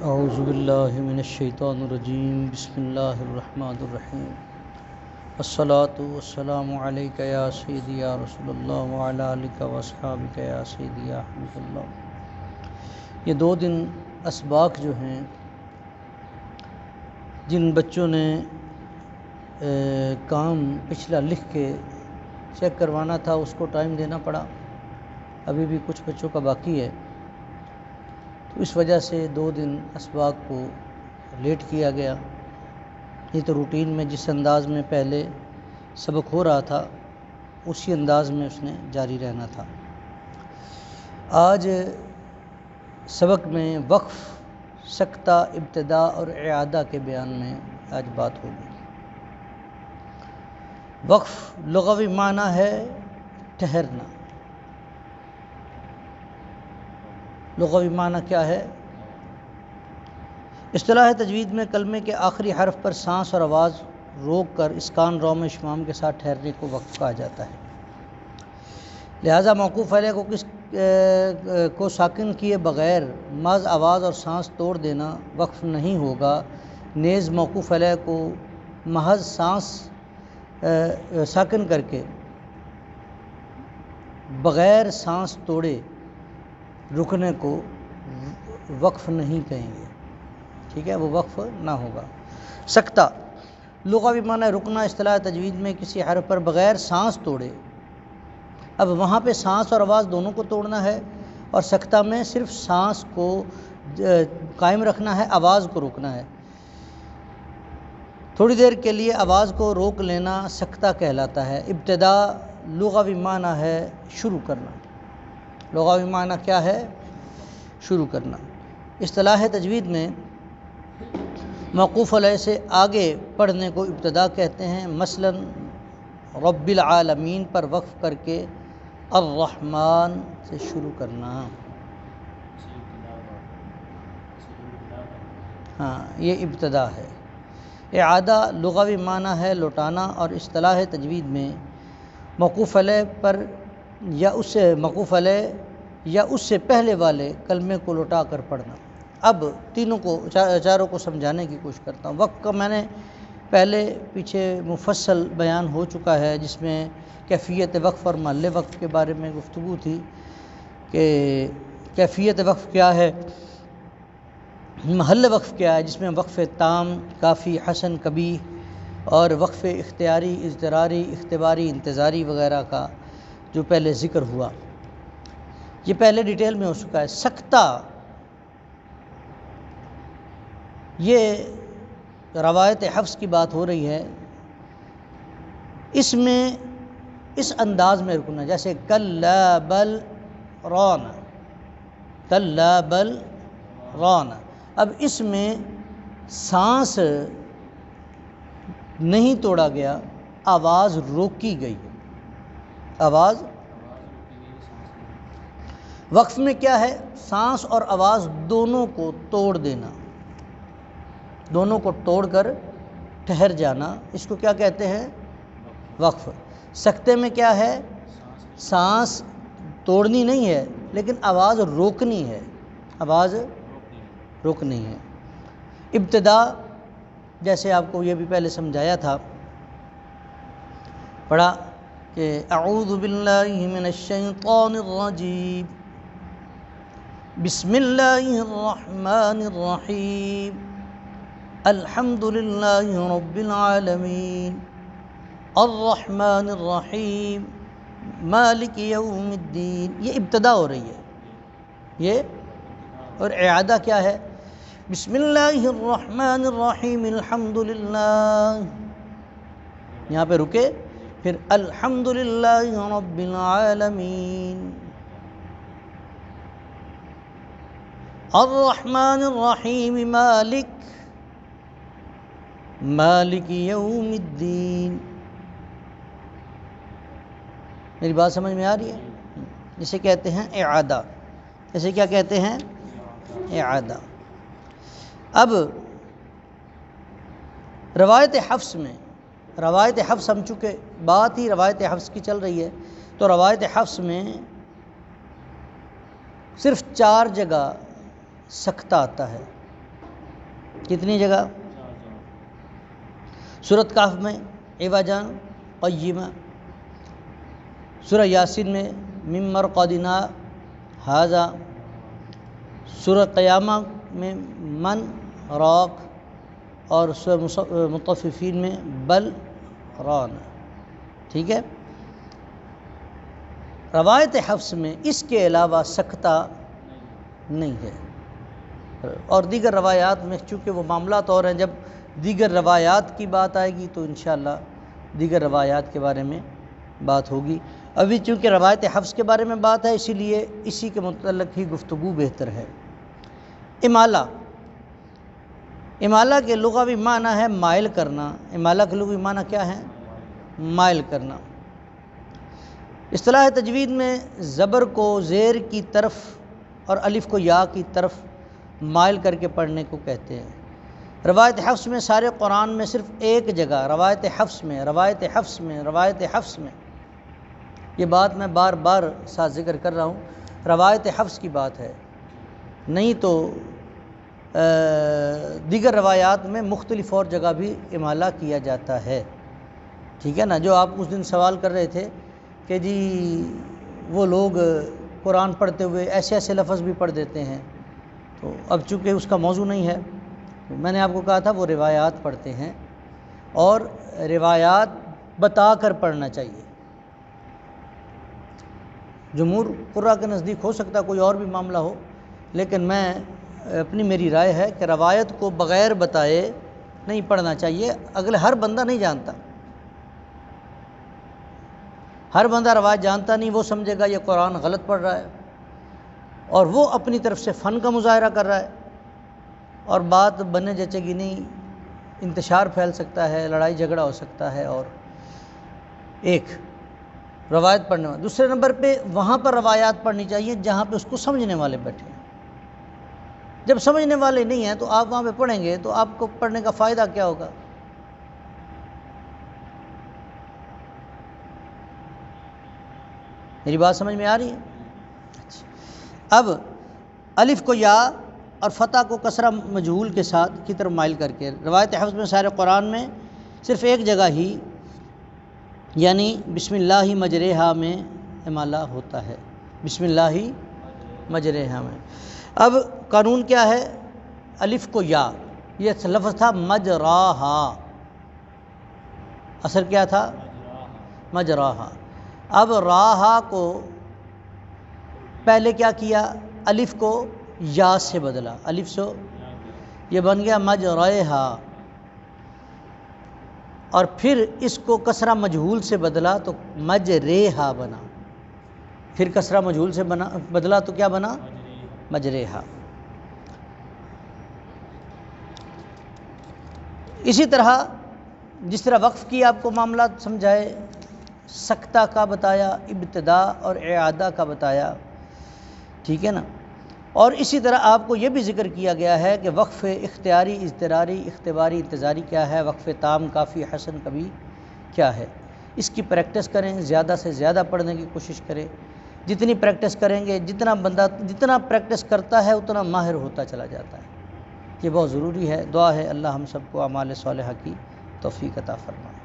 اعوذ باللہ من الشیطان الرجیم بسم اللہ الرحمن الرحیم الصلاۃ والسلام علیک یا سیدی یا رسول اللہ وعلی آلک واصحابک یا سیدی یا حبیب اللہ۔ یہ 2 دن اسباق جو ہیں، جن بچوں نے کام پچھلا لکھ کے چیک کروانا تھا اس کو ٹائم دینا پڑا، ابھی بھی کچھ بچوں کا باقی ہے، تو اس وجہ سے 2 دن اسباق کو لیٹ کیا گیا۔ یہ تو روٹین میں جس انداز میں پہلے سبق ہو رہا تھا اسی انداز میں اس نے جاری رہنا تھا۔ آج سبق میں وقف، سکتہ، ابتدا اور اعادہ کے بیان میں آج بات ہوگی۔ وقف لغوی معنی ہے ٹھہرنا۔ لغوی معنی کیا ہے؟ اصطلاح تجوید میں کلمے کے آخری حرف پر سانس اور آواز روک کر اسکان، روم، اشمام کے ساتھ ٹھہرنے کو وقف کہا جاتا ہے۔ لہذا موقوف علیہ کو ساکن کیے بغیر محض آواز اور سانس توڑ دینا وقف نہیں ہوگا، نیز موقوف علیہ کو محض سانس ساکن کر کے بغیر سانس توڑے رکنے کو وقف نہیں کہیں گے، ٹھیک ہے، وہ وقف نہ ہوگا۔ سکتہ لغوی معنی رکنا، اصطلاح تجوید میں کسی حرف پر بغیر سانس توڑے۔ اب وہاں پہ سانس اور آواز دونوں کو توڑنا ہے، اور سکتہ میں صرف سانس کو قائم رکھنا ہے، آواز کو روکنا ہے۔ تھوڑی دیر کے لیے آواز کو روک لینا سکتہ کہلاتا ہے۔ ابتدا لغوی معنی ہے شروع کرنا۔ لغوی معنی کیا ہے؟ شروع کرنا۔ اصطلاح تجوید میں موقوف علیہ سے آگے پڑھنے کو ابتدا کہتے ہیں، مثلا رب العالمین پر وقف کر کے الرحمن سے شروع کرنا۔ ہاں، یہ ابتدا ہے۔ اعادہ لغوی معنی ہے لوٹانا، اور اصطلاح تجوید میں موقوف علیہ پر یا اس سے پہلے والے کلمے کو لوٹا کر پڑھنا۔ اب چاروں کو سمجھانے کی کوشش کرتا ہوں۔ وقف کا میں نے پہلے پیچھے مفصل بیان ہو چکا ہے، جس میں کیفیت وقف اور محل وقف کے بارے میں گفتگو تھی کہ کیفیت وقف کیا ہے، محل وقف کیا ہے، جس میں وقف تام، کافی، حسن، قبیح اور وقف اختیاری، اضطراری، اختباری، انتظاری وغیرہ کا جو پہلے ذکر ہوا، یہ پہلے ڈیٹیل میں ہو چکا ہے۔ سکتہ یہ روایت حفص کی بات ہو رہی ہے، اس میں اس انداز میں رکنا، جیسے کلا بل ران، کلا بل ران۔ اب اس میں سانس نہیں توڑا گیا، آواز روکی گئی۔ آواز وقف میں کیا ہے؟ سانس اور آواز دونوں کو توڑ دینا، دونوں کو توڑ کر ٹھہر جانا، اس کو کیا کہتے ہیں؟ وقف۔ سکتے میں کیا ہے؟ سانس توڑنی نہیں ہے لیکن آواز روکنی ہے، آواز روکنی ہے۔ ابتدا جیسے آپ کو یہ بھی پہلے سمجھایا تھا، پڑھا کہ اعوذ باللہ من الشیطان الرجیم بسم اللہ الرحمن الرحیم الحمد للہ رب العالمین الرحمن الرحیم مالک یوم الدین۔ یہ ابتدا ہو رہی ہے، یہ، اور اعادہ کیا ہے؟ بسم اللہ الرحمن الرحیم الحمد للہ، یہاں پہ رکے، پھر الحمد للہ رب العالمین الرحمن الرحیم مالک یوم الدین۔ میری بات سمجھ میں آ رہی ہے؟ جسے کہتے ہیں اعادہ، اسے کیا کہتے ہیں؟ اعادہ۔ اب روایت حفص ہم چونکہ بات ہی روایت حفص کی چل رہی ہے، تو روایت حفص میں صرف 4 جگہ سکتہ آتا ہے، کتنی جگہ؟ سورۃ کہف میں عوجا قیما، سورہ یاسین میں من مرقدنا ھذا، سورہ قیامہ میں من راق، اور سورہ مطففین میں بل ران. ٹھیک ہے. روایت حفص میں اس کے علاوہ سکتہ نہیں ہے. اور دیگر روایات میں چونکہ وہ معاملات اور ہیں، جب دیگر روایات کی بات آئے گی تو انشاءاللہ دیگر روایات کے بارے میں بات ہوگی. ابھی چونکہ روایت حفص کے بارے میں بات ہے، اسی لیے اسی کے متعلق ہی گفتگو بہتر ہے. امالہ، امالہ کے لغوی معنی ہے مائل کرنا. امالہ کے لغوی معنی کیا ہے؟ مائل کرنا. اصطلاح تجوید میں زبر کو زیر کی طرف اور الف کو یا کی طرف مائل کر کے پڑھنے کو کہتے ہیں. روایت حفص میں سارے قرآن میں صرف ایک جگہ روایت حفص میں یہ بات میں بار بار ساتھ ذکر کر رہا ہوں، روایت حفص کی بات ہے، نہیں تو دیگر روایات میں مختلف اور جگہ بھی امالہ کیا جاتا ہے. ٹھیک ہے نا. جو آپ اس دن سوال کر رہے تھے کہ جی وہ لوگ قرآن پڑھتے ہوئے ایسے ایسے لفظ بھی پڑھ دیتے ہیں، تو اب چونکہ اس کا موضوع نہیں ہے، میں نے آپ کو کہا تھا وہ روایات پڑھتے ہیں، اور روایات بتا کر پڑھنا چاہیے. جمہور قراء کے نزدیک ہو سکتا ہے کوئی اور بھی معاملہ ہو، لیکن میری رائے ہے کہ روایت کو بغیر بتائے نہیں پڑھنا چاہیے. اگلے ہر بندہ نہیں جانتا، ہر بندہ روایت جانتا نہیں، وہ سمجھے گا یہ قرآن غلط پڑھ رہا ہے، اور وہ اپنی طرف سے فن کا مظاہرہ کر رہا ہے، اور بات بننے جچے گی نہیں، انتشار پھیل سکتا ہے، لڑائی جھگڑا ہو سکتا ہے. اور ایک روایت پڑھنے والا. دوسرے نمبر پہ وہاں پر روایات پڑھنی چاہیے جہاں پہ اس کو سمجھنے والے بیٹھے ہیں. جب سمجھنے والے نہیں ہیں تو آپ وہاں پہ پڑھیں گے تو آپ کو پڑھنے کا فائدہ کیا ہوگا؟ میری بات سمجھ میں آ رہی ہے؟ اب الف کو یا اور فتح کو کسرہ مجہول کے ساتھ کی طرف مائل کر کے روایت حفظ میں سارے قرآن میں صرف ایک جگہ ہی یعنی بسم اللہ مجریہا میں امالہ ہوتا ہے. بسم اللہ مجریہا میں. اب قانون کیا ہے؟ الف کو یا، یہ لفظ تھا مجراہا، اثر کیا تھا؟ مجراہا. اب راہا کو پہلے کیا کیا؟ الف کو یا سے بدلا، الف سے یہ بن گیا مجریہا، اور پھر اس کو کسرہ مجہول سے بدلا تو مجریہا بنا، پھر کسرہ مجہول سے بدلا تو کیا بنا؟ مجریہا. اسی طرح جس طرح وقف کی آپ کو معاملات سمجھائے، سکتہ کا بتایا، ابتدا اور اعادہ کا بتایا. ٹھیک ہے نا. اور اسی طرح آپ کو یہ بھی ذکر کیا گیا ہے کہ وقف اختیاری، اضطراری، اختباری، انتظاری کیا ہے، وقف تام، کافی، حسن، کبھی کیا ہے. اس کی پریکٹس کریں، زیادہ سے زیادہ پڑھنے کی کوشش کریں. جتنی پریکٹس کریں گے، جتنا پریکٹس کرتا ہے اتنا ماہر ہوتا چلا جاتا ہے. یہ بہت ضروری ہے. دعا ہے اللہ ہم سب کو اعمال صالحہ کی توفیق عطا فرمائے.